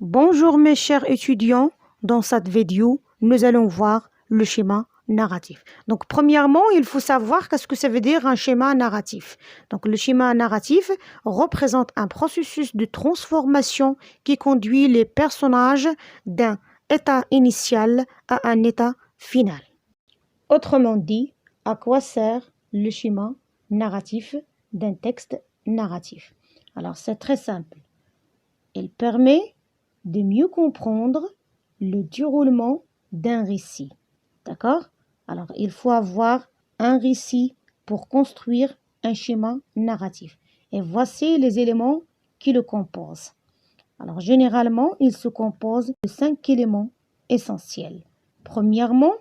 Bonjour mes chers étudiants, dans cette vidéo, nous allons voir le schéma narratif. Donc premièrement, il faut savoir qu'est-ce que ça veut dire un schéma narratif. Donc le schéma narratif représente un processus de transformation qui conduit les personnages d'un état initial à un état final. Autrement dit, à quoi sert le schéma narratif d'un texte narratif? Alors c'est très simple. Il permet de mieux comprendre le déroulement d'un récit. D'accord? Alors, il faut avoir un récit pour construire un schéma narratif. Et voici les éléments qui le composent. Alors, généralement, il se compose de 5 éléments essentiels. Premièrement,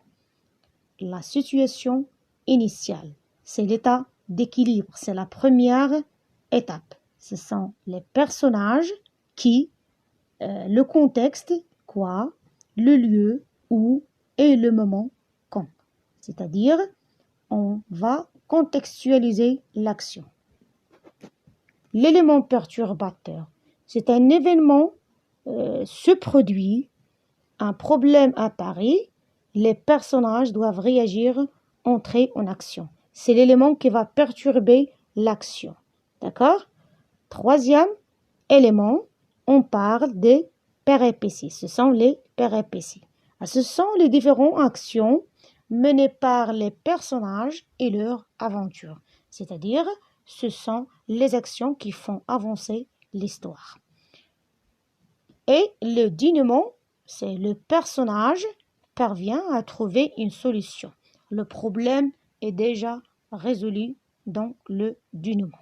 la situation initiale. C'est l'état d'équilibre. C'est la première étape. Ce sont les personnages qui le contexte, quoi, le lieu, où, et le moment, quand. C'est-à-dire, on va contextualiser l'action. L'élément perturbateur, c'est un événement se produit, un problème apparaît, les personnages doivent réagir, entrer en action. C'est l'élément qui va perturber l'action. D'accord? Troisième élément, on parle des péripéties. Ce sont les péripéties. Ce sont les différentes actions menées par les personnages et leur aventure. C'est-à-dire, ce sont les actions qui font avancer l'histoire. Et le dénouement, c'est le personnage parvient à trouver une solution. Le problème est déjà résolu dans le dénouement.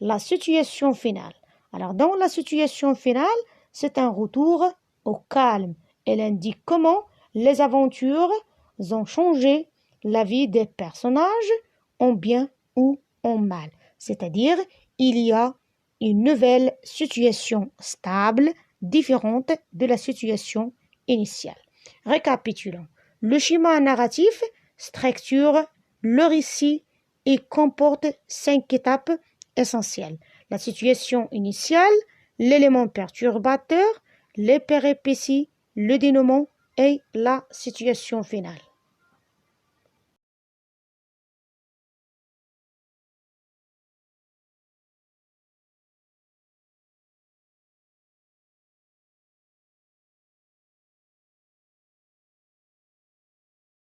La situation finale. Alors, dans la situation finale, c'est un retour au calme. Elle indique comment les aventures ont changé la vie des personnages en bien ou en mal. C'est-à-dire, il y a une nouvelle situation stable, différente de la situation initiale. Récapitulons. Le schéma narratif structure le récit et comporte 5 étapes essentielles. La situation initiale, l'élément perturbateur, les péripéties, le dénouement et la situation finale.